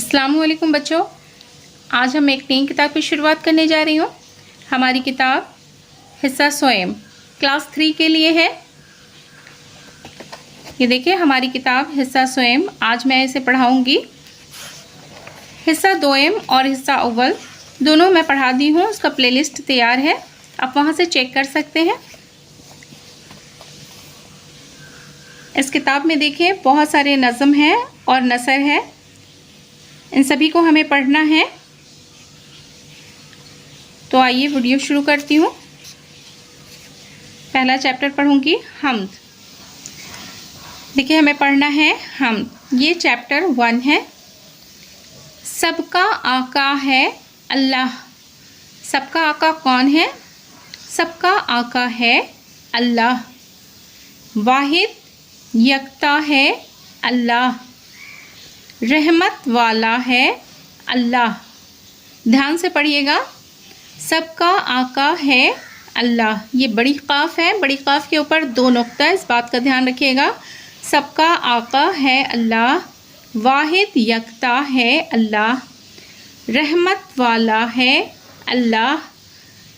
अस्सलाम वालेकुम बच्चों, आज हम एक नई किताब की शुरुआत करने जा रही हूँ। हमारी किताब हिस्सा स्वयं क्लास 3 के लिए है। ये देखिए हमारी किताब हिस्सा स्वयं, आज मैं इसे पढ़ाऊँगी। हिस्सा दोयम और हिस्सा अव्वल दोनों मैं पढ़ा दी हूँ, उसका प्लेलिस्ट तैयार है, आप वहाँ से चेक कर सकते हैं। इस किताब में देखिए बहुत सारे नज़म हैं और नसर है, इन सभी को हमें पढ़ना है। तो आइए वीडियो शुरू करती हूँ। पहला चैप्टर पढ़ूंगी हम्द। देखिए हमें पढ़ना है हम्द, ये चैप्टर 1 है। सबका आका है अल्लाह। सबका आका कौन है? सबका आका है अल्लाह। वाहिद यकता है अल्लाह। रहमत वाला है अल्लाह। ध्यान से पढ़िएगा। सबका आका है अल्लाह, ये बड़ी काफ है, बड़ी काफ के ऊपर 2 नुक्ता है, इस बात का ध्यान रखिएगा। सबका आका है अल्लाह, वाहिद यकता है अल्लाह, रहमत वाला है अल्लाह,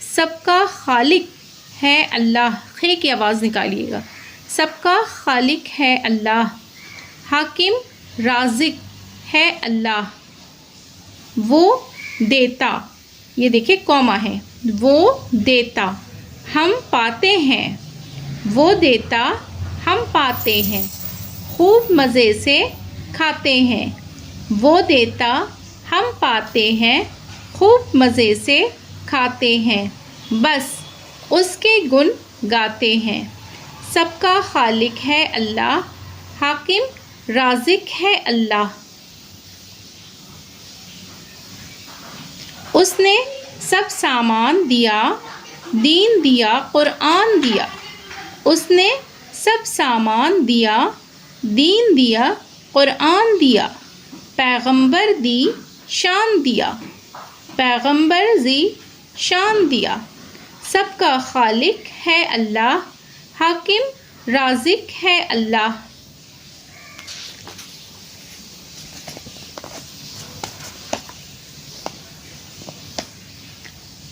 सबका खालिक है अल्लाह। खे की आवाज़ निकालिएगा। सबका खालिक है अल्लाह। हाकिम राज़िक है अल्लाह। वो देता, ये देखिए कौमा है, वो देता हम पाते हैं। वो देता हम पाते हैं, खूब मज़े से खाते हैं। वो देता हम पाते हैं, खूब मज़े से खाते हैं, बस उसके गुण गाते हैं। सबका खालिक है अल्लाह, हाकिम राज़िक है अल्लाह। उसने सब सामान दिया, दीन दिया, कुरान दिया। उसने सब सामान दिया, दीन दिया, कुरान दिया। पैगंबर दी शान दिया, पैगंबर दी शान दिया। सबका खालिक है अल्लाह, हाकिम राज़िक है अल्लाह।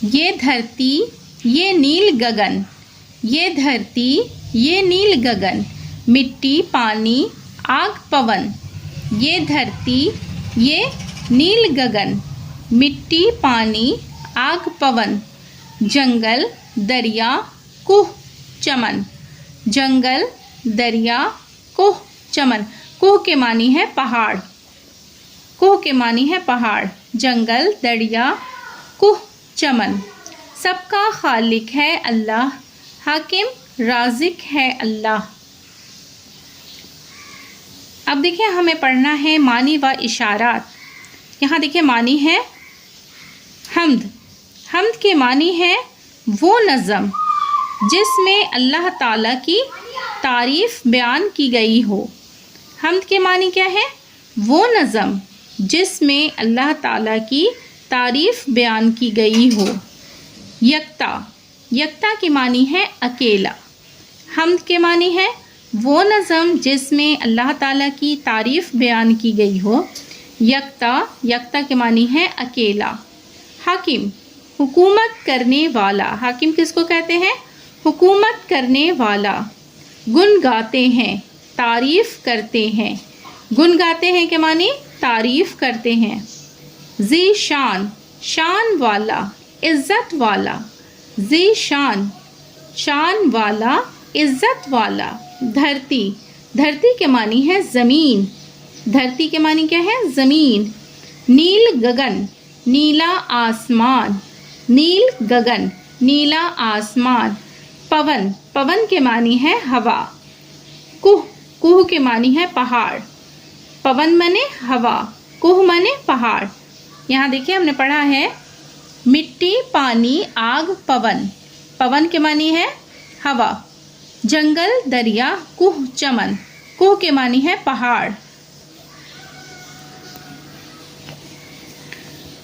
ये धरती ये नील गगन, ये धरती ये नील गगन, मिट्टी पानी आग पवन। ये धरती ये नील गगन, मिट्टी पानी आग पवन। जंगल दरिया कुह चमन, जंगल दरिया कुह चमन। कुह के मानी है पहाड़, कुह के मानी है पहाड़। जंगल दरिया कुह चमन। सबका खालिक है अल्लाह, हाकिम राज़िक है अल्लाह। अब देखिए हमें पढ़ना है मानी व इशारात। यहाँ देखिए मानी है हम्द। हम्द के मानी है वो नज़म जिसमें अल्लाह ताला की तारीफ़ बयान की गई हो। हम्द के मानी क्या है? वो नज़म जिसमें अल्लाह ताला की तारीफ़ बयान की गई हो। यकता, यकता की मानी है अकेला। हम्द के मानी है वो नज़म जिसमें अल्लाह ताला की तारीफ़ बयान की गई हो। यकता, यकता के मानी है अकेला। हाकिम, हुकूमत करने वाला। हाकिम किसको कहते हैं? हुकूमत करने वाला। गुन गाते हैं, तारीफ़ करते हैं। गुन गाते हैं के मानी तारीफ़ करते हैं। जी शान, शान वाला, इज़्ज़त वाला। जी शान, शान वाला, इज़्ज़त वाला। धरती, धरती के मानी है ज़मीन। धरती के मानी क्या है? ज़मीन। नील गगन, नीला आसमान। नील गगन, नीला आसमान। पवन, पवन के मानी है हवा। कुह, कुह के मानी है पहाड़। पवन माने हवा, कुह माने पहाड़। यहाँ देखिए हमने पढ़ा है मिट्टी पानी आग पवन। पवन के मानी है हवा। जंगल दरिया कुह चमन, कुह के मानी है पहाड़।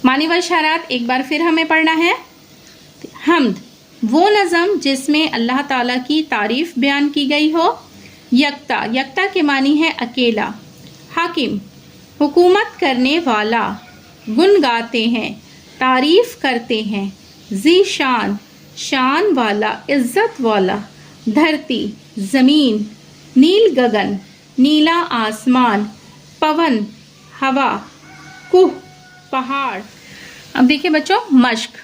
मानी व इशारात एक बार फिर हमें पढ़ना है। हम्द, वो नज़म जिसमें अल्लाह ताला की तारीफ़ बयान की गई हो। यकता, यकता के मानी है अकेला। हाकिम, हुकूमत करने वाला, गुन गाते हैं, तारीफ करते हैं, ज़ीशान, शान वाला, इज़्ज़त वाला, धरती, ज़मीन, नील गगन, नीला आसमान, पवन, हवा, कुह, पहाड़। अब देखिए बच्चों मश्क।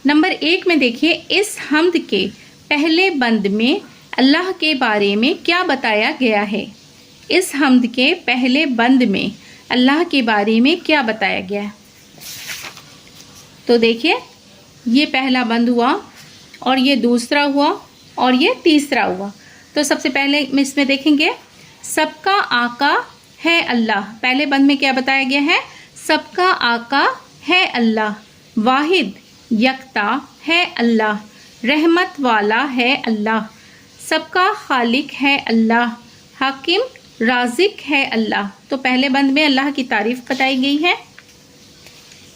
नंबर 1 में देखिए इस हम्द के पहले बंद में अल्लाह के बारे में क्या बताया गया है। इस हम्द के पहले बंद में अल्लाह के बारे में क्या बताया गया है। तो देखिए ये पहला बंद हुआ और ये दूसरा हुआ और ये तीसरा हुआ। तो सबसे पहले इसमें देखेंगे सबका आका है अल्लाह। पहले बंद में क्या बताया गया है, सबका आका है अल्लाह, वाहिद यकता है अल्लाह, रहमत वाला है अल्लाह, सबका खालिक है अल्लाह, हाकिम राजिक है अल्लाह। तो पहले बंद में अल्लाह की तारीफ बताई गई है।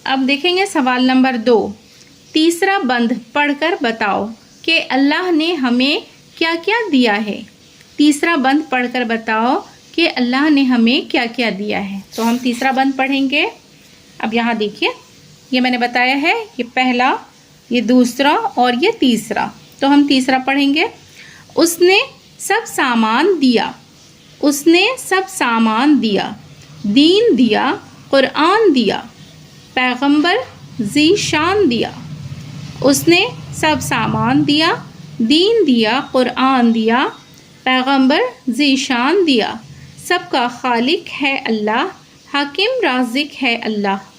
अब देखेंगे सवाल नंबर 2, तीसरा बंद पढ़कर बताओ कि अल्लाह ने हमें क्या क्या दिया है। तीसरा बंद पढ़कर बताओ कि अल्लाह ने हमें क्या क्या दिया है। तो हम तीसरा बंद पढ़ेंगे। अब यहाँ देखिए ये मैंने बताया है, ये पहला, ये दूसरा और ये तीसरा। तो हम तीसरा पढ़ेंगे। उसने सब सामान दिया, उसने सब सामान दिया, दीन दिया, कुरान दिया, पैगंबर ज़ीशान दिया। उसने सब सामान दिया, दीन दिया, कुरान दिया, पैगंबर ज़ीशान दिया, सबका खालिक है अल्लाह, हाकिम राजिक है अल्लाह।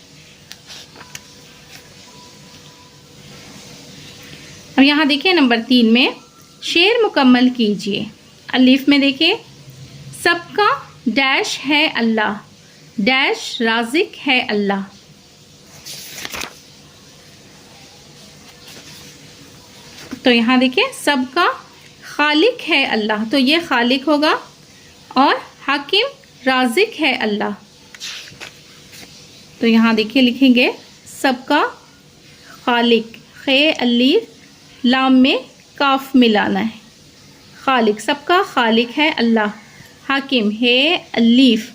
अब यहाँ देखिए नंबर 3 में शेर मुकम्मल कीजिए। अलिफ में देखिए सबका डैश है अल्लाह, डैश राजिक है अल्लाह। तो यहाँ देखिए सबका खालिक है अल्लाह, तो ये खालिक होगा और हाकिम राजिक है अल्लाह। तो यहाँ देखिए लिखेंगे सबका खालिक, खे अलीफ लाम में काफ मिलाना है, खालिक, सबका खालिक है अल्लाह। हाकिम है अलीफ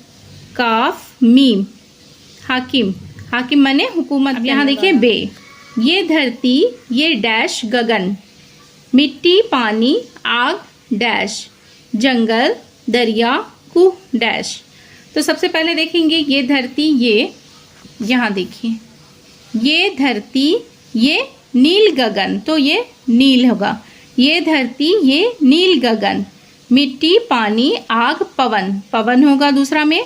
काफ मीम, हाकिम, हाकिम माने हुकूमत। यहाँ देखिए बे, ये धरती, ये डैश गगन, मिट्टी पानी आग डैश, जंगल दरिया कुह डैश। तो सबसे पहले देखेंगे ये धरती, ये यहाँ देखिए ये धरती, ये नील गगन, तो ये नील होगा। ये धरती, ये नील गगन, मिट्टी पानी आग पवन, पवन होगा दूसरा में,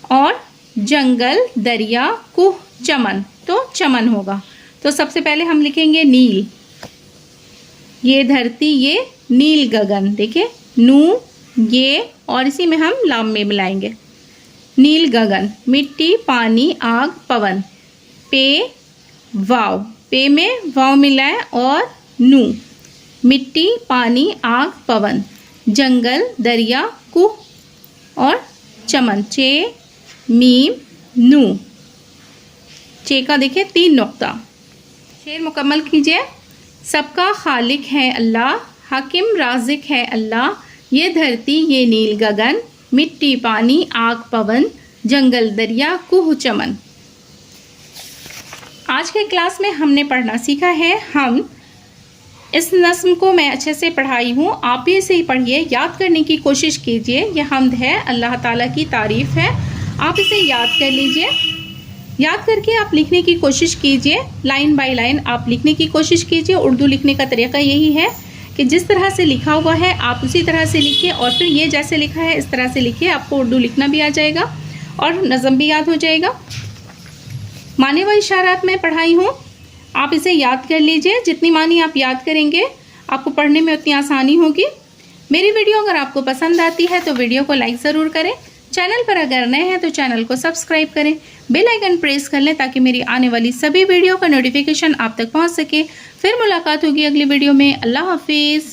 और जंगल दरिया कुह चमन, तो चमन होगा। तो सबसे पहले हम लिखेंगे नील, ये धरती, ये नील गगन, देखिए नू ये और इसी में हम लाम में मिलाएंगे, नील गगन, मिट्टी पानी आग पवन, पे वाव, पे में वाव मिलाए और नू, मिट्टी पानी आग पवन, जंगल दरिया कुह और चमन, चे मीम नू। चे का देखिए 3 नुक्ता। शेर मुकम्मल कीजिए। सबका खालिक है अल्लाह, हाकिम राजिक है अल्लाह, ये धरती, ये नील गगन, मिट्टी पानी आग पवन, जंगल दरिया कुह चमन। आज के क्लास में हमने पढ़ना सीखा है हम। इस नस्म को मैं अच्छे से पढ़ाई हूँ, आप भी इसे पढ़िए, याद करने की कोशिश कीजिए। यह हम्द है, अल्लाह ताला की तारीफ़ है, आप इसे याद कर लीजिए। याद करके आप लिखने की कोशिश कीजिए, लाइन बाय लाइन आप लिखने की कोशिश कीजिए। उर्दू लिखने का तरीका यही है कि जिस तरह से लिखा हुआ है आप उसी तरह से लिखिए, और फिर ये जैसे लिखा है इस तरह से लिखिए, आपको उर्दू लिखना भी आ जाएगा और नज़म भी याद हो जाएगा। मानी व इशारात में पढ़ाई हूँ, आप इसे याद कर लीजिए। जितनी मानी आप याद करेंगे आपको पढ़ने में उतनी आसानी होगी। मेरी वीडियो अगर आपको पसंद आती है तो वीडियो को लाइक ज़रूर करें। चैनल पर अगर नए हैं तो चैनल को सब्सक्राइब करें, बेल आइकन प्रेस कर लें ताकि मेरी आने वाली सभी वीडियो का नोटिफिकेशन आप तक पहुंच सके। फिर मुलाकात होगी अगली वीडियो में। अल्लाह हाफिज़।